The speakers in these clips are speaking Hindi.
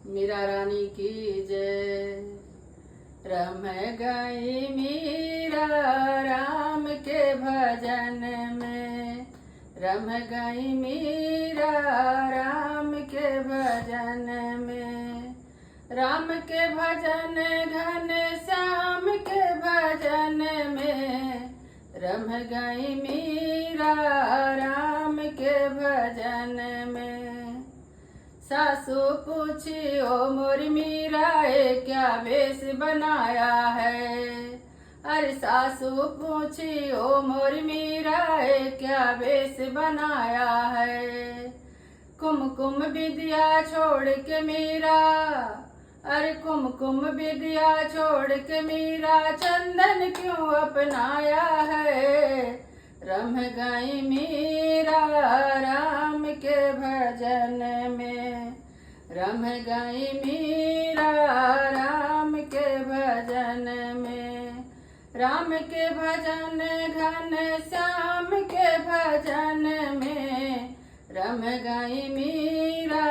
मीरा रानी की जय। रम गई मीरा राम के भजन में, रम गई मीरा राम के भजन में। राम के भजन घन श्याम के भजन में, रम गई मीरा राम के भजन में। सासू पूछी ओ मोरी मीरा क्या वेश बनाया है। अरे सासू पूछी ओ मोरी मीरा क्या वेश बनाया है। कुमकुम विद्या छोड़ के मीरा, अरे कुमकुम विद्या छोड़ के मीरा चंदन क्यों अपनाया है। रम गई मीरा राम के भजन में, रम गई मीरा राम के भजन में। राम के भजन घन श्याम के भजन में, रम गई मीरा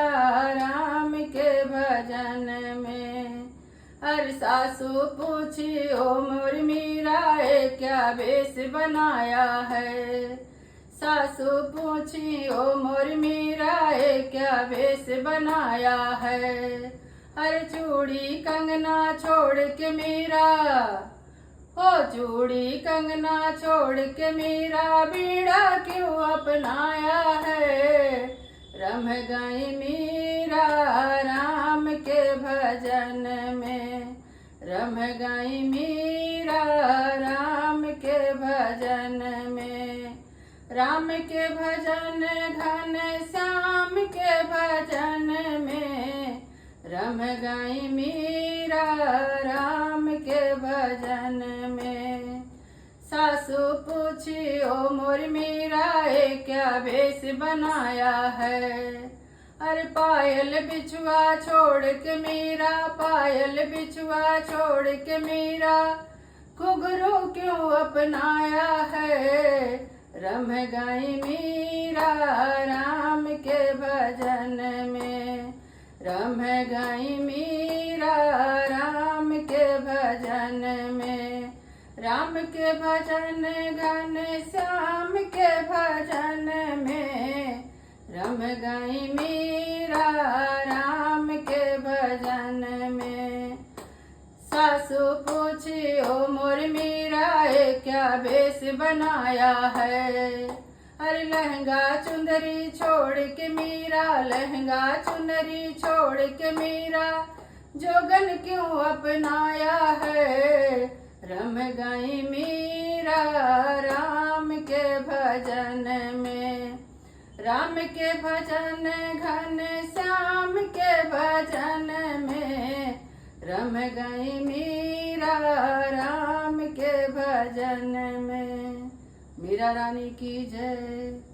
राम के भजन में। अरे सासू पूछी ओ मोरी मीरा क्या वेश बनाया है। सासू पूछी ओ मोरी मीरा क्या वेश बनाया है। अरे चूड़ी कंगना छोड़ के मीरा, हो चूड़ी कंगना छोड़ के मीरा बीड़ा क्यों अपनाया है। रम गई मीरा राम के भजन में, रम गई मीरा राम के भजन में। राम के भजन घन श्याम के भजन में, रम गई मीरा राम के भजन में। सासू पूछी ओ मोरी मीरा क्या वेश बनाया है। अरे पायल बिछुआ छोड़ के मीरा, पायल बिछुआ छोड़ के मीरा घुघरू क्यों अपनाया है। रम गई मीरा राम के भजन में, रम गई मीरा राम के भजन में। राम के भजन घन श्याम के भजन में, रम गई मीरा राम के भजन में। सासू पूछी ओ मोरी मीरा क्या वेश बनाया है। अरे लहंगा चुंदरी छोड़ के मीरा, लहंगा चुंदरी छोड़ के मीरा जोगन क्यों अपनाया है। रम गई मीरा राम के भजन में, राम के भजन घन श्याम के भजन में, रम गई मीरा राम के भजन में। मीरा रानी की जय।